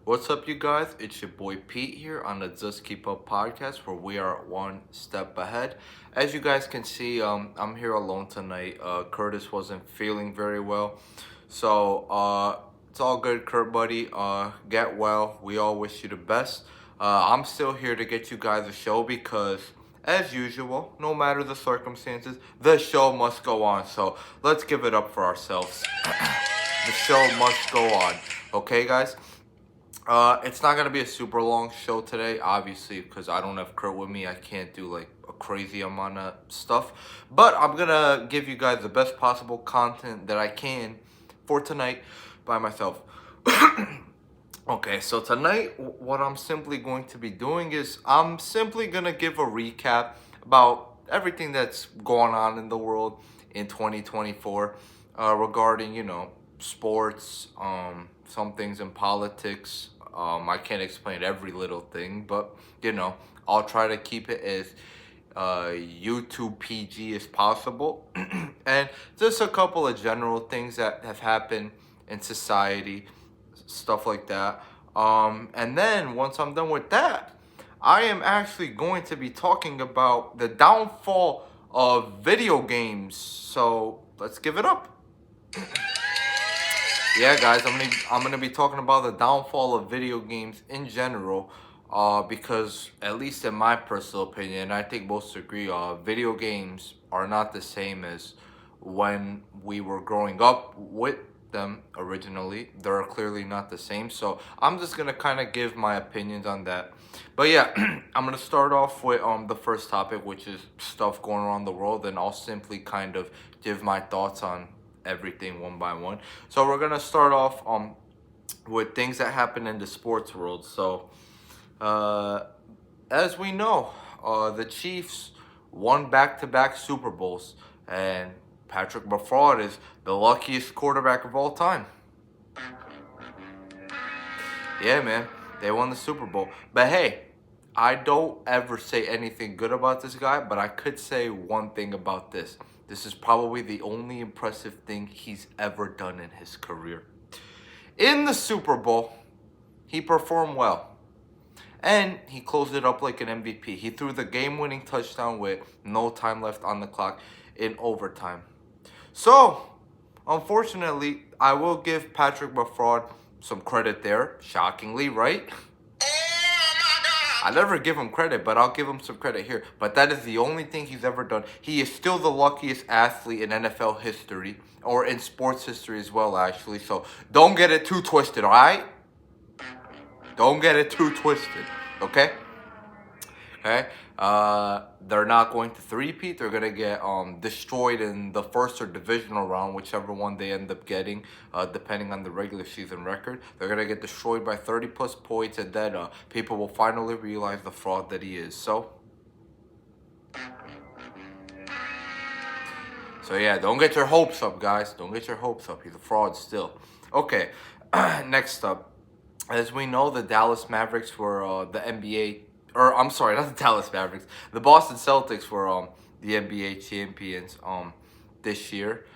What's up, you guys? It's your boy Pete here on the Just Keep Up podcast, where we are one step ahead. As you guys can see, I'm here alone tonight. Curtis wasn't feeling very well, so it's all good, Kurt, buddy. Get well. We all wish you the best. I'm still here to get you guys a show because, as usual, no matter the circumstances, the show must go on. So let's give it up for ourselves. The show must go on. Okay, guys? It's not gonna be a super long show today, obviously, because I don't have Kurt with me. I can't do like a crazy amount of stuff, but I'm gonna give you guys the best possible content that I can for tonight by myself. Okay, so tonight, what I'm simply going to be doing is I'm simply gonna give a recap about everything that's going on in the world in 2024, regarding, sports, some things in politics. I can't explain every little thing, but I'll try to keep it as YouTube PG as possible. And just a couple of general things that have happened in society, stuff like that. And then once I'm done with that, I am actually going to be talking about the downfall of video games. So let's give it up. Yeah, guys, I'm gonna be talking about the downfall of video games in general, because at least in my personal opinion, I think most agree, video games are not the same as when we were growing up with them originally. They're clearly not the same. So I'm just gonna kind of give my opinions on that. But yeah, I'm gonna start off with the first topic, which is stuff going around the world, and I'll simply kind of give my thoughts on everything one by one. So we're gonna start off with things that happen in the sports world. So as we know, the Chiefs won back-to-back Super Bowls, and Patrick Mahomes is the luckiest quarterback of all time. Yeah, man, they won the Super Bowl. But hey, I don't ever say anything good about this guy, but I could say one thing about this. This is probably the only impressive thing he's ever done in his career. In the Super Bowl, he performed well. And he closed it up like an MVP. He threw the game-winning touchdown with no time left on the clock in overtime. So, unfortunately, I will give Patrick Mahomes some credit there. Shockingly, right? I never give him credit, but I'll give him some credit here. But that is the only thing he's ever done. He is still the luckiest athlete in NFL history, or in sports history as well, actually. So don't get it too twisted, all right? Don't get it too twisted, okay? Okay? They're not going to three-peat. They're going to get destroyed in the first or divisional round, whichever one they end up getting, depending on the regular season record. They're going to get destroyed by 30-plus points, and then people will finally realize the fraud that he is. So yeah, don't get your hopes up, guys. Don't get your hopes up. He's a fraud still. Okay, next up. As we know, the Dallas Mavericks were the NBA... Or, I'm sorry, not the Dallas Mavericks. The Boston Celtics were the NBA champions this year.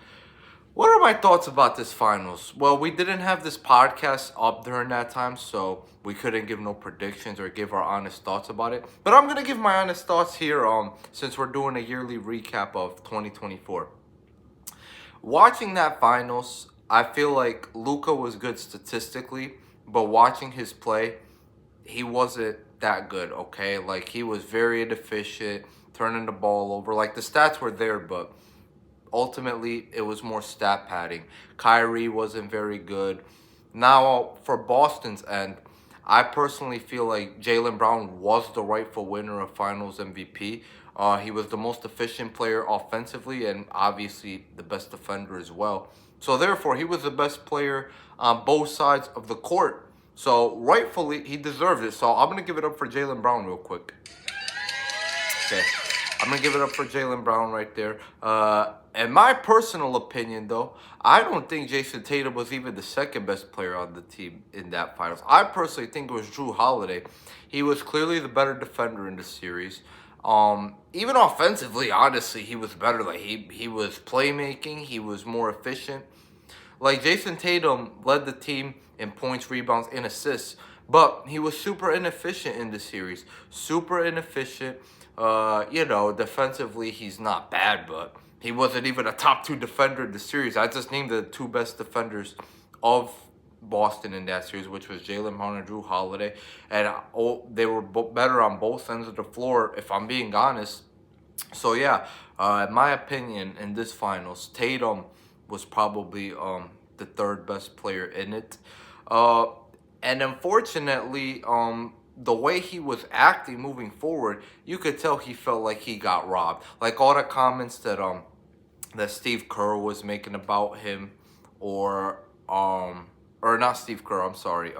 What are my thoughts about this finals? Well, we didn't have this podcast up during that time, so we couldn't give no predictions or give our honest thoughts about it. But I'm going to give my honest thoughts here since we're doing a yearly recap of 2024. Watching that finals, I feel like Luka was good statistically, but watching his play, he wasn't that good, okay? Like, he was very inefficient, turning the ball over. Like, the stats were there, but ultimately it was more stat padding. Kyrie wasn't very good. Now, for Boston's end, I personally feel like Jaylen Brown was the rightful winner of Finals MVP. He was the most efficient player offensively, and obviously the best defender as well. So therefore, he was the best player on both sides of the court. So, rightfully, he deserved it. So, I'm going to give it up for Jaylen Brown real quick. Okay. I'm going to give it up for Jaylen Brown right there. In my personal opinion, though, I don't think Jason Tatum was even the second best player on the team in that finals. I personally think it was Jrue Holiday. He was clearly the better defender in the series. Even offensively, honestly, he was better. Like, he was playmaking. He was more efficient. Like, Jason Tatum led the team in points, rebounds, and assists. But he was super inefficient in the series. Super inefficient. Defensively, he's not bad, but he wasn't even a top 2 defender in the series. I just named the 2 best defenders of Boston in that series, which was Jaylen Brown and Drew Holiday. And they were better on both ends of the floor, if I'm being honest. So, yeah, in my opinion, in this finals, Tatum was probably the 3rd best player in it. And unfortunately, the way he was acting moving forward, you could tell he felt like he got robbed. Like all the comments that Steve Kerr was making about him, or not Steve Kerr, I'm sorry,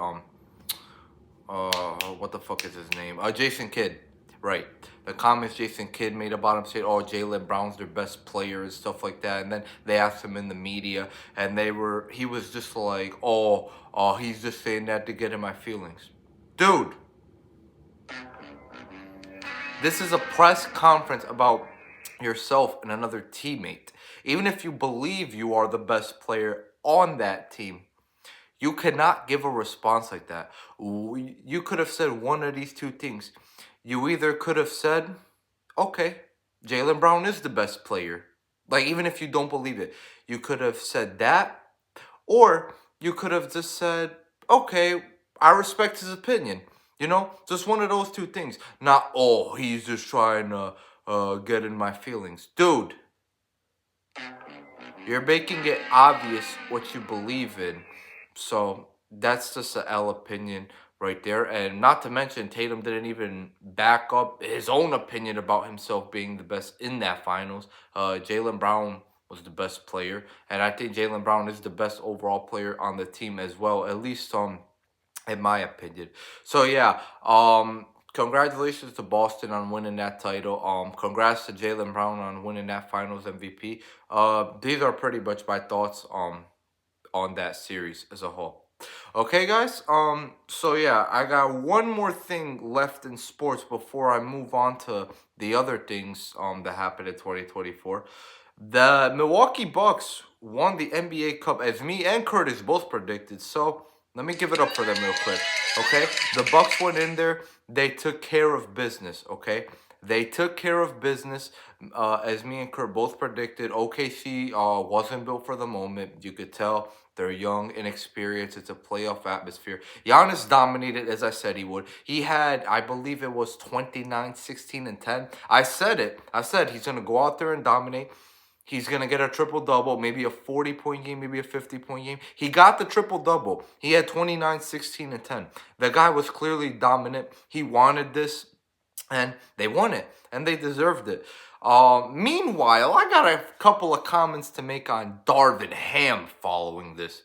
what the fuck is his name? Jason Kidd, right? The comments Jason Kidd made about him, saying, "Oh, Jaylen Brown's their best player" and stuff like that. And then they asked him in the media, and he was just like, he's just saying that to get in my feelings, dude. This is a press conference about yourself and another teammate. Even if you believe you are the best player on that team, you cannot give a response like that. You could have said one of these 2 things. You either could have said, okay, Jaylen Brown is the best player. Like, even if you don't believe it, you could have said that. Or you could have just said, okay, I respect his opinion. Just one of those 2 things. Not, oh, he's just trying to get in my feelings. Dude, you're making it obvious what you believe in. So that's just an L opinion right there. And not to mention, Tatum didn't even back up his own opinion about himself being the best in that finals. Jaylen Brown was the best player. And I think Jaylen Brown is the best overall player on the team as well. At least in my opinion. So yeah, congratulations to Boston on winning that title. Congrats to Jaylen Brown on winning that Finals MVP. These are pretty much my thoughts on that series as a whole. Okay, guys. So yeah, I got one more thing left in sports before I move on to the other things that happened in 2024. The Milwaukee Bucks won the NBA Cup, as me and Curtis both predicted. So let me give it up for them real quick. Okay, the Bucks went in there. They took care of business. Okay, they took care of business. As me and Kurt both predicted, OKC wasn't built for the moment. You could tell they're young, inexperienced. It's a playoff atmosphere. Giannis dominated, as I said he would. He had, I believe it was 29, 16, and 10. I said it. I said he's going to go out there and dominate. He's going to get a triple-double, maybe a 40-point game, maybe a 50-point game. He got the triple-double. He had 29, 16, and 10. The guy was clearly dominant. He wanted this, and they won it, and they deserved it. Meanwhile, I got a couple of comments to make on Darvin Ham following this.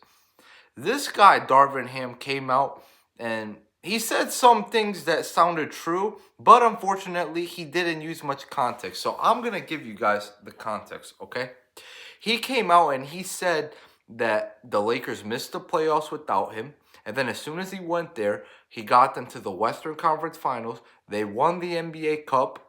This guy, Darvin Ham, came out and he said some things that sounded true, but unfortunately, he didn't use much context. So I'm going to give you guys the context, okay? He came out and he said that the Lakers missed the playoffs without him. And then as soon as he went there, he got them to the Western Conference Finals. They won the NBA Cup.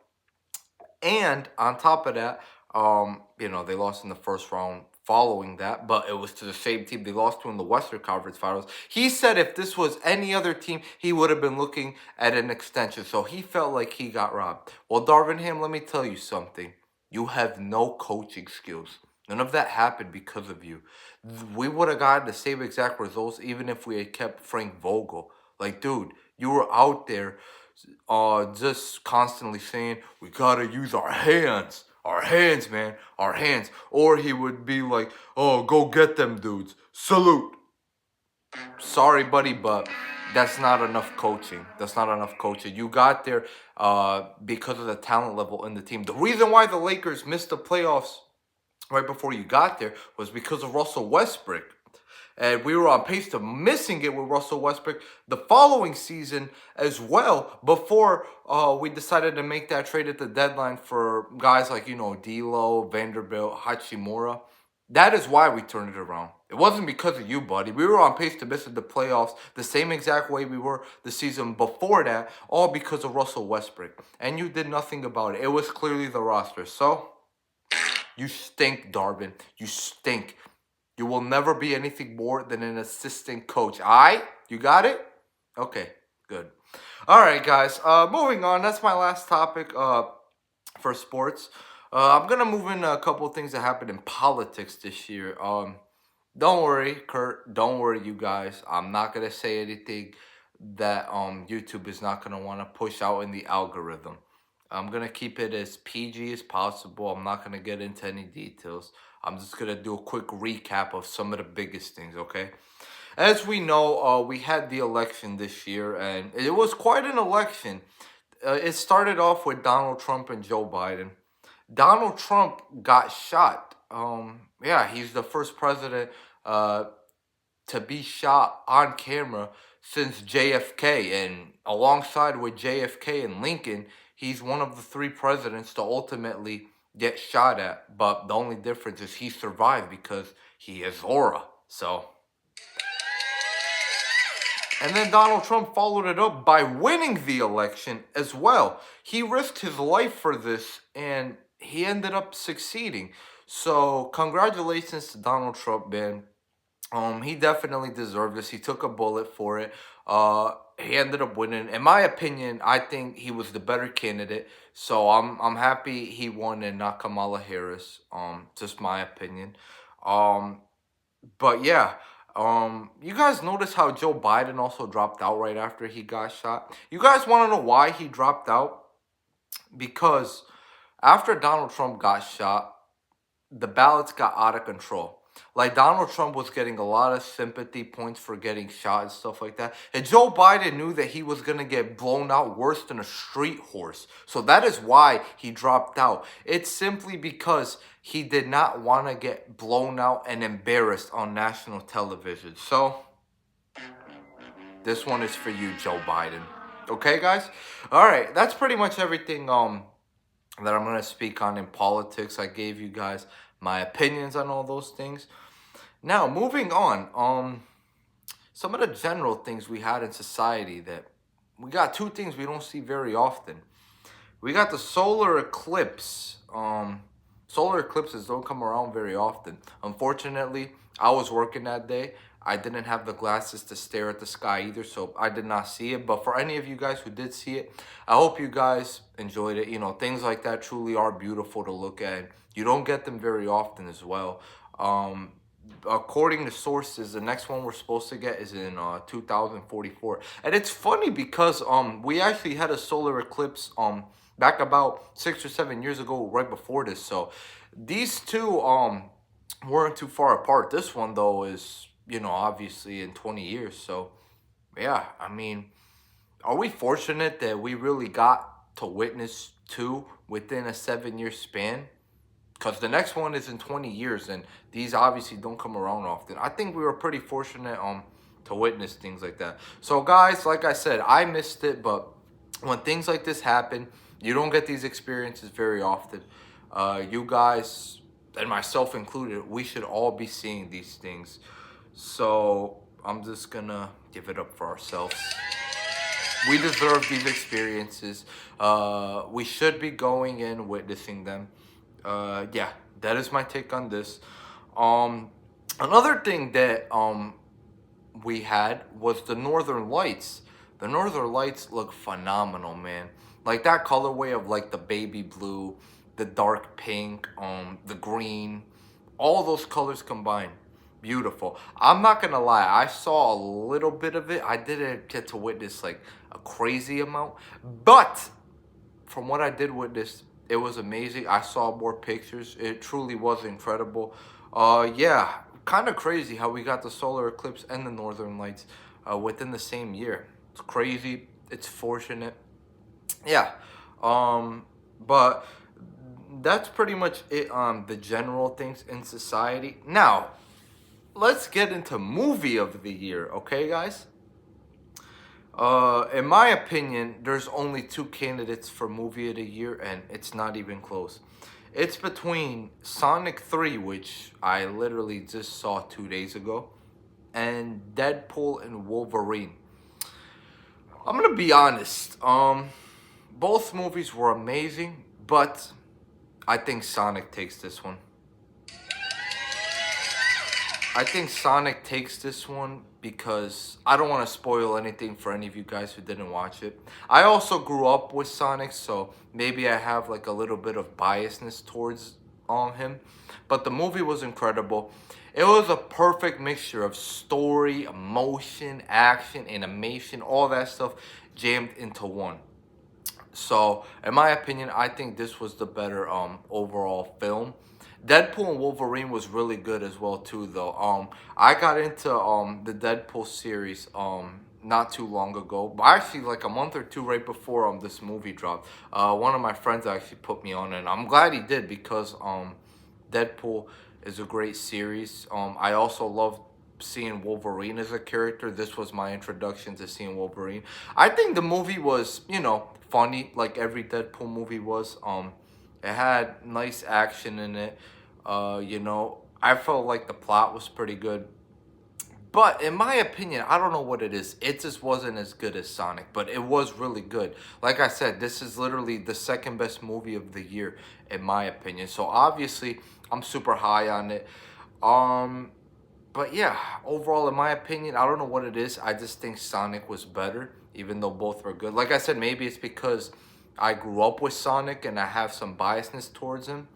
And on top of that, they lost in the first round following that, but it was to the same team they lost to in the Western Conference Finals. He said if this was any other team, he would have been looking at an extension. So he felt like he got robbed. Well, Darvin Ham, let me tell you something. You have no coaching skills. None of that happened because of you. We would have gotten the same exact results even if we had kept Frank Vogel. Like, dude, you were out there just constantly saying, we gotta use our hands. Our hands, man. Our hands. Or he would be like, oh, go get them dudes. Salute. Sorry, buddy, but that's not enough coaching. That's not enough coaching. You got there because of the talent level in the team. The reason why the Lakers missed the playoffs right before you got there was because of Russell Westbrook. And we were on pace to missing it with Russell Westbrook the following season as well, before we decided to make that trade at the deadline for guys like, D'Lo, Vanderbilt, Hachimura. That is why we turned it around. It wasn't because of you, buddy. We were on pace to miss the playoffs the same exact way we were the season before that, all because of Russell Westbrook. And you did nothing about it. It was clearly the roster. So, you stink, Darvin. You stink. You will never be anything more than an assistant coach. All right? You got it? Okay. Good. All right, guys. Moving on. That's my last topic. For sports. I'm gonna move in a couple of things that happened in politics this year. Don't worry, Kurt. Don't worry, you guys. I'm not gonna say anything that YouTube is not gonna want to push out in the algorithm. I'm gonna keep it as PG as possible. I'm not gonna get into any details. I'm just gonna do a quick recap of some of the biggest things. Okay. As we know, we had the election this year, and it was quite an election. It started off with Donald Trump and Joe Biden. Donald Trump got shot. Yeah, he's the first president to be shot on camera since JFK. And alongside with JFK and Lincoln, he's one of the three presidents to ultimately get shot at. But the only difference is he survived because he has aura. So... And then Donald Trump followed it up by winning the election as well. He risked his life for this, and he ended up succeeding. So congratulations to Donald Trump, man. He definitely deserved this. He took a bullet for it. He ended up winning. In my opinion, I think he was the better candidate. So I'm happy he won and not Kamala Harris. Just my opinion. But yeah. You guys notice how Joe Biden also dropped out right after he got shot? You guys want to know why he dropped out? Because after Donald Trump got shot, the ballots got out of control. Like, Donald Trump was getting a lot of sympathy points for getting shot and stuff like that. And Joe Biden knew that he was going to get blown out worse than a street horse. So that is why he dropped out. It's simply because he did not want to get blown out and embarrassed on national television. So this one is for you, Joe Biden. Okay, guys? All right, that's pretty much everything that I'm going to speak on in politics. I gave you guys my opinions on all those things. Now, moving on, some of the general things we had in society that we got two things we don't see very often. We got the solar eclipse. Solar eclipses don't come around very often. Unfortunately, I was working that day. I didn't have the glasses to stare at the sky either, so I did not see it. But for any of you guys who did see it, I hope you guys enjoyed it. You know, things like that truly are beautiful to look at. You don't get them very often as well. According to sources, the next one we're supposed to get is in 2044. And it's funny because we actually had a solar eclipse back about 6 or 7 years ago, right before this. So these two weren't too far apart. This one though is, you know, obviously in 20 years. So yeah, I mean, are we fortunate that we really got to witness two within a 7-year span? Because the next one is in 20 years, and these obviously don't come around often. I think we were pretty fortunate to witness things like that. So guys, like I said, I missed it, but when things like this happen, you don't get these experiences very often. You guys, and myself included, we should all be seeing these things. So I'm just gonna give it up for ourselves. We deserve these experiences. We should be going in witnessing them. Yeah, that is my take on this. Another thing that we had was the Northern Lights. The Northern Lights look phenomenal, man. Like that colorway of like the baby blue, the dark pink, the green, all those colors combined. Beautiful. I'm not gonna lie, I saw a little bit of it. I didn't get to witness like a crazy amount, but from what I did witness, it was amazing. I saw more pictures. It truly was incredible. Yeah, kind of crazy how we got the solar eclipse and the Northern Lights within the same year. It's crazy. It's fortunate. Yeah. But that's pretty much it on the general things in society. Now, let's get into movie of the year, okay, guys? In my opinion, there's only two candidates for movie of the year, and it's not even close. It's between Sonic 3, which I literally just saw 2 days ago, and Deadpool and Wolverine. I'm gonna be honest. Both movies were amazing, but I think Sonic takes this one. I think Sonic takes this one because I don't want to spoil anything for any of you guys who didn't watch it. I also grew up with Sonic, so maybe I have like a little bit of biasness towards him. But the movie was incredible. It was a perfect mixture of story, emotion, action, animation, all that stuff jammed into one. So, in my opinion, I think this was the better overall film. Deadpool and Wolverine was really good as well too though. I got into the Deadpool series not too long ago. But actually like a month or two right before this movie dropped. One of my friends actually put me on it, and I'm glad he did because Deadpool is a great series. I also love seeing Wolverine as a character. This was my introduction to seeing Wolverine. I think the movie was, you know, funny like every Deadpool movie was. It had nice action in it. You know, I felt like the plot was pretty good. But in my opinion, I don't know what it is. It just wasn't as good as Sonic, but it was really good. Like I said, this is literally the second best movie of the year, in my opinion. So obviously, I'm super high on it. Um, but yeah, overall, in my opinion, I don't know what it is. I just think Sonic was better, even though both were good. Like I said, maybe it's because I grew up with Sonic and I have some biasness towards him.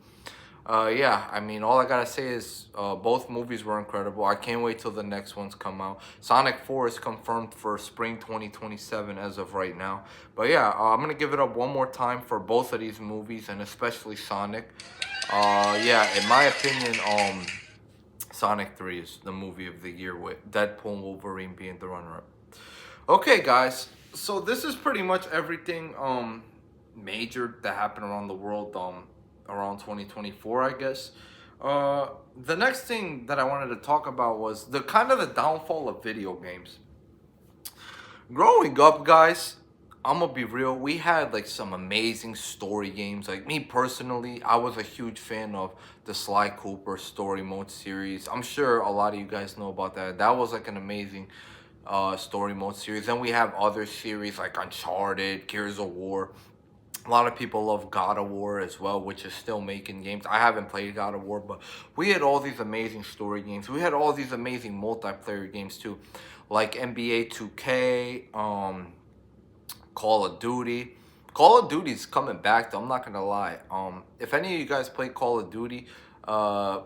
Yeah, I mean, all I gotta say is both movies were incredible. I can't wait till the next ones come out. Sonic 4 is confirmed for spring 2027 as of right now. But yeah, I'm gonna give it up one more time for both of these movies, and especially Sonic. Yeah, in my opinion, Sonic 3 is the movie of the year with Deadpool and Wolverine being the runner-up. Okay, guys, so this is pretty much everything major that happened around the world around 2024, I guess. The next thing that I wanted to talk about was the kind of the downfall of video games. Growing up, guys, I'm gonna be real, we had like some amazing story games. Like me personally, I was a huge fan of the Sly Cooper story mode series. I'm sure a lot of you guys know about that. That was like an amazing story mode series. Then we have other series like Uncharted, Gears of War. A lot of people love God of War as well, which is still making games. I haven't played God of War, but we had all these amazing story games. We had all these amazing multiplayer games too, like NBA 2K, Call of Duty. Call of Duty's coming back though, I'm not gonna lie. If any of you guys play Call of Duty, the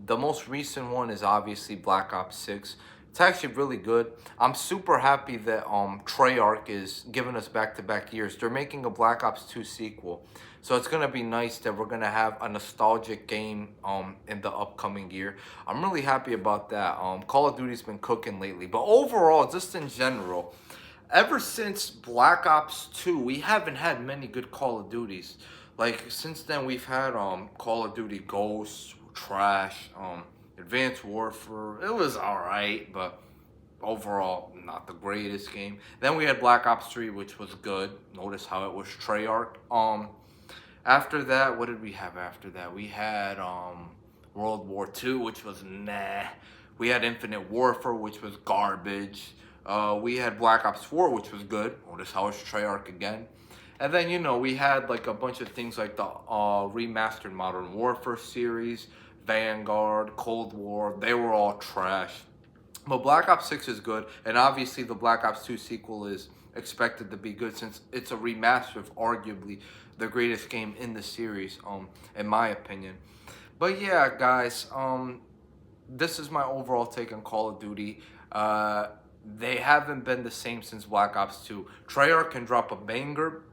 most recent one is obviously Black Ops 6. It's actually really good. I'm super happy that Treyarch is giving us back-to-back years. They're making a Black Ops 2 sequel. So it's gonna be nice that we're gonna have a nostalgic game in the upcoming year. I'm really happy about that. Call of Duty's been cooking lately. But overall, just in general, ever since Black Ops 2, we haven't had many good Call of Duties. Like since then we've had Call of Duty Ghosts, trash, Advanced Warfare. It was alright, but overall not the greatest game. Then we had Black Ops 3, which was good. Notice how it was Treyarch. After that, what did we have after that? We had World War II, which was nah. We had Infinite Warfare, which was garbage. We had Black Ops 4, which was good. Notice how it's Treyarch again. And then, you know, we had like a bunch of things like the remastered Modern Warfare series, Vanguard, Cold War. They were all trash. But Black Ops 6 is good. And obviously the Black Ops 2 sequel is expected to be good since it's a remaster of arguably the greatest game in the series, in my opinion. But yeah, guys, this is my overall take on Call of Duty. They haven't been the same since Black Ops 2. Treyarch can drop a banger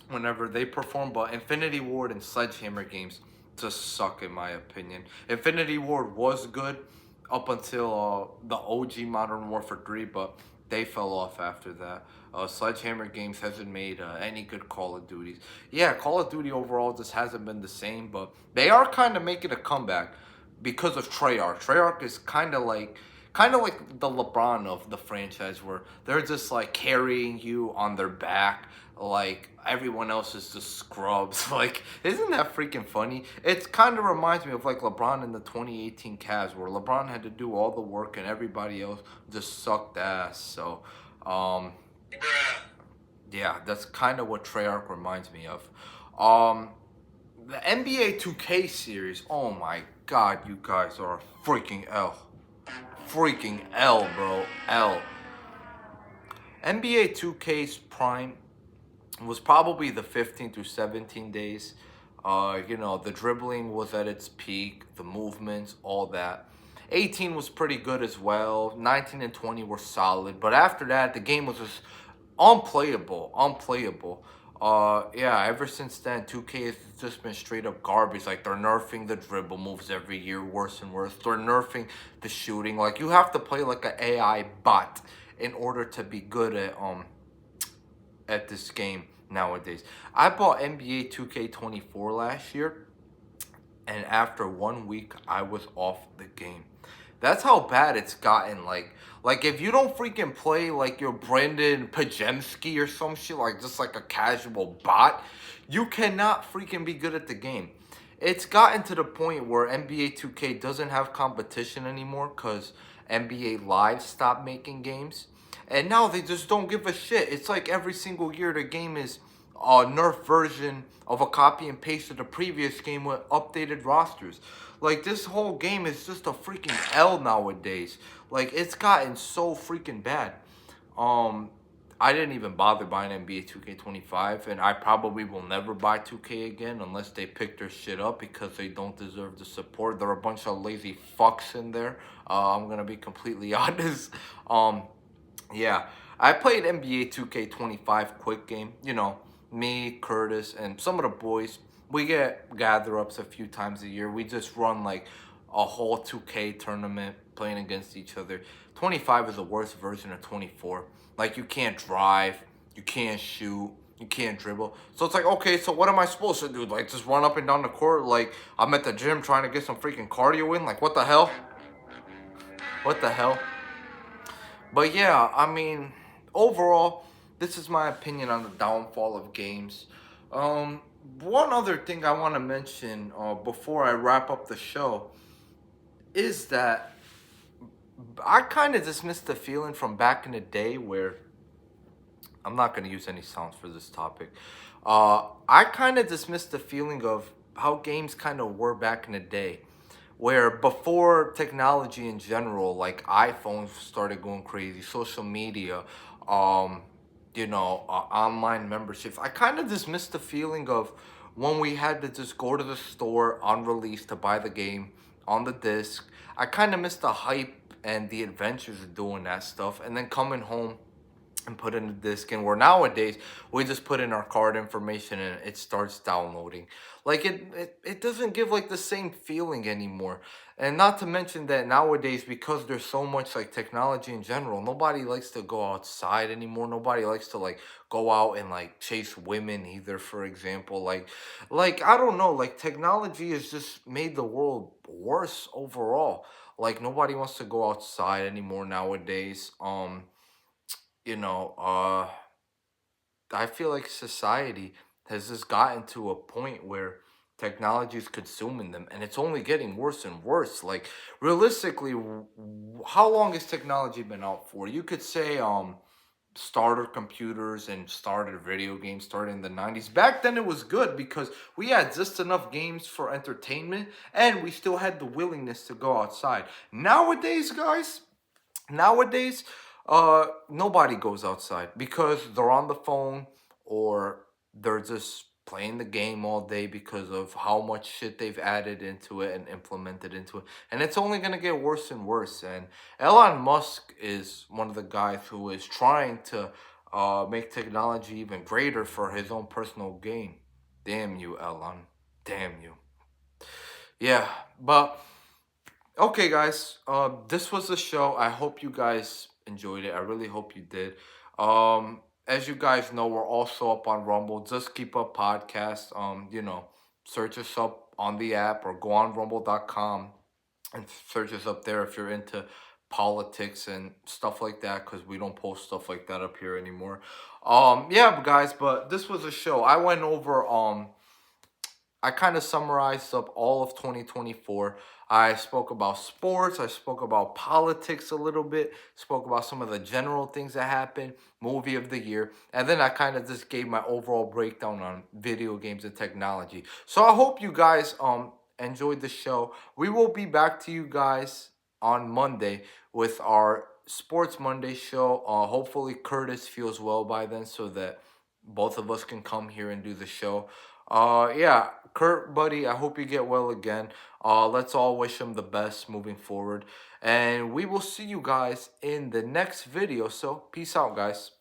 whenever they perform, but Infinity Ward and Sledgehammer games just suck in my opinion. Infinity Ward was good up until the OG Modern Warfare 3, but they fell off after that. Sledgehammer games hasn't made any good Call of Duties. Yeah, Call of Duty overall just hasn't been the same, but they are kind of making a comeback because of Treyarch. Treyarch is kind of like the LeBron of the franchise, where they're just like carrying you on their back like everyone else is just scrubs. Like, isn't that freaking funny? It kind of reminds me of like LeBron in the 2018 Cavs, where LeBron had to do all the work and everybody else just sucked ass. So yeah, that's kind of what Treyarch reminds me of. The NBA 2K series, oh my god, you guys are a freaking L. freaking L, bro. L. NBA 2K's prime was probably the 15 through 17 days. The dribbling was at its peak, the movements, all that. 18 was pretty good as well. 19 and 20 were solid, but after that, the game was just unplayable. Yeah, ever since then, 2K has just been straight up garbage. Like, they're nerfing the dribble moves every year, worse and worse. They're nerfing the shooting. Like, you have to play like an AI bot in order to be good at this game nowadays. I bought NBA 2K24 last year, and after 1 week, I was off the game. That's how bad it's gotten. Like if you don't freaking play like you're Brandon Pajemski or some shit, like just like a casual bot, you cannot freaking be good at the game. It's gotten to the point where NBA 2K doesn't have competition anymore because NBA Live stopped making games. And now they just don't give a shit. It's like every single year the game is a nerf version of a copy and paste of the previous game with updated rosters. Like, this whole game is just a freaking L nowadays. Like, it's gotten so freaking bad. I didn't even bother buying NBA 2K25, and I probably will never buy 2K again unless they pick their shit up because they don't deserve the support. There are a bunch of lazy fucks in there. I'm gonna be completely honest. Yeah, I played NBA 2K25 quick game. Me, Curtis, and some of the boys. We get gather-ups a few times a year. We just run like a whole 2K tournament playing against each other. 25 is the worst version of 24. Like, you can't drive, you can't shoot, you can't dribble. So it's like, okay, so what am I supposed to do? Like, just run up and down the court like I'm at the gym trying to get some freaking cardio in? Like, what the hell? What the hell? But yeah, I mean, overall, this is my opinion on the downfall of games. One other thing I want to mention before I wrap up the show is that I kind of dismissed the feeling from back in the day where I'm not going to use any sounds for this topic. I kind of dismissed the feeling of how games kind of were back in the day, where before technology in general, like iPhones started going crazy, social media, online memberships. I kind of dismissed the feeling of when we had to just go to the store on release to buy the game on the disc. I kind of missed the hype and the adventures of doing that stuff, and then coming home and put in the disc. And where nowadays we just put in our card information and it starts downloading. Like, it doesn't give like the same feeling anymore. And not to mention that nowadays, because there's so much like technology in general, nobody likes to go outside anymore. Nobody likes to like go out and like chase women either, for example. Like I don't know, like technology has just made the world worse overall. Like, nobody wants to go outside anymore nowadays. You know, I feel like society has just gotten to a point where technology is consuming them, and it's only getting worse and worse. Like, realistically, how long has technology been out for? You could say starter computers and started video games started in the 90s. Back then it was good because we had just enough games for entertainment and we still had the willingness to go outside. Nowadays, guys, nowadays nobody goes outside because they're on the phone or they're just playing the game all day because of how much shit they've added into it and implemented into it, and it's only going to get worse and worse. And Elon Musk is one of the guys who is trying to make technology even greater for his own personal gain. Damn you, Elon. Damn you. Yeah, but okay, guys. This was the show. I hope you guys enjoyed it. I really hope you did. As you guys know, we're also up on Rumble. Just Keep Up Podcast. Search us up on the app or go on rumble.com and search us up there if you're into politics and stuff like that, because we don't post stuff like that up here anymore. Yeah, guys, but this was a show. I went over I kind of summarized up all of 2024. I spoke about sports. I spoke about politics a little bit. Spoke about some of the general things that happened, movie of the year. And then I kind of just gave my overall breakdown on video games and technology. So I hope you guys enjoyed the show. We will be back to you guys on Monday with our Sports Monday show. Hopefully Curtis feels well by then so that both of us can come here and do the show. Yeah, Kurt, buddy, I hope you get well again. Let's all wish him the best moving forward. And we will see you guys in the next video. So, peace out, guys.